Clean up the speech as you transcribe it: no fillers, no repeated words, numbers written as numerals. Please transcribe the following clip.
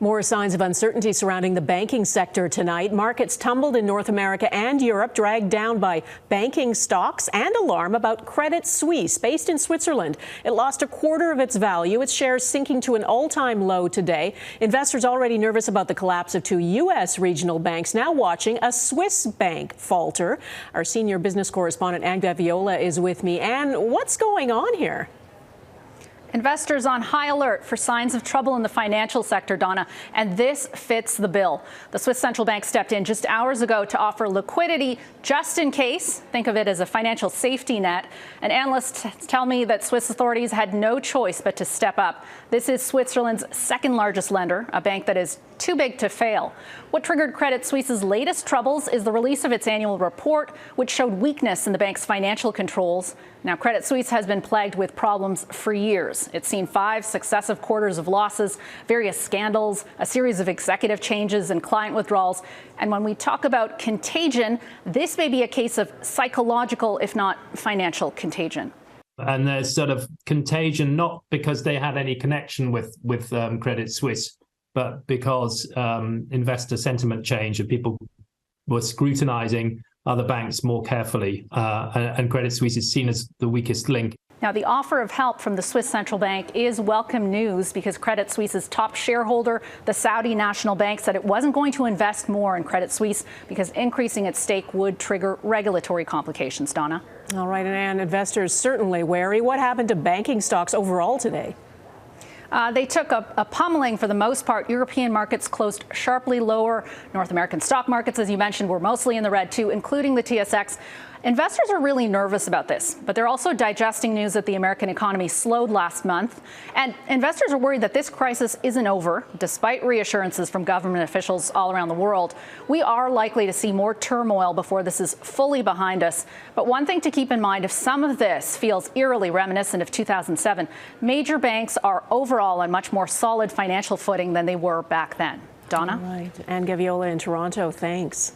More signs of uncertainty surrounding the banking sector tonight. Markets tumbled in North America and Europe, dragged down by banking stocks and alarm about Credit Suisse, based in Switzerland. It lost a quarter of its value, its shares sinking to an all-time low today. Investors already nervous about the collapse of two U.S. regional banks, now watching a Swiss bank falter. Our senior business correspondent, Gaviola, is with me. Anne, what's going on here? Investors on high alert for signs of trouble in the financial sector, Donna, and this fits the bill. The Swiss central bank stepped in just hours ago to offer liquidity just in case. Think of it as a financial safety net. And analysts tell me that Swiss authorities had no choice but to step up. This is Switzerland's second largest lender, a bank that is too big to fail. What triggered Credit Suisse's latest troubles is the release of its annual report, which showed weakness in the bank's financial controls. Now, Credit Suisse has been plagued with problems for years. It's seen 5 successive quarters of losses, various scandals, a series of executive changes and client withdrawals. And when we talk about contagion, this may be a case of psychological, if not financial contagion. And there's sort of contagion, not because they had any connection with Credit Suisse, but because investor sentiment changed and people were scrutinizing other banks more carefully. And Credit Suisse is seen as the weakest link. Now, the offer of help from the Swiss central bank is welcome news because Credit Suisse's top shareholder, the Saudi National Bank, said it wasn't going to invest more in Credit Suisse because increasing its stake would trigger regulatory complications. Donna? All right, and Anne, investors certainly wary. What happened to banking stocks overall today? They took a pummeling for the most part. European markets closed sharply lower. North American stock markets, as you mentioned, were mostly in the red too, including the TSX. Investors are really nervous about this, but they're also digesting news that the American economy slowed last month. And investors are worried that this crisis isn't over, despite reassurances from government officials all around the world. We are likely to see more turmoil before this is fully behind us. But one thing to keep in mind, if some of this feels eerily reminiscent of 2007, major banks are overall on much more solid financial footing than they were back then. Donna? All right. Anne Gaviola in Toronto, thanks.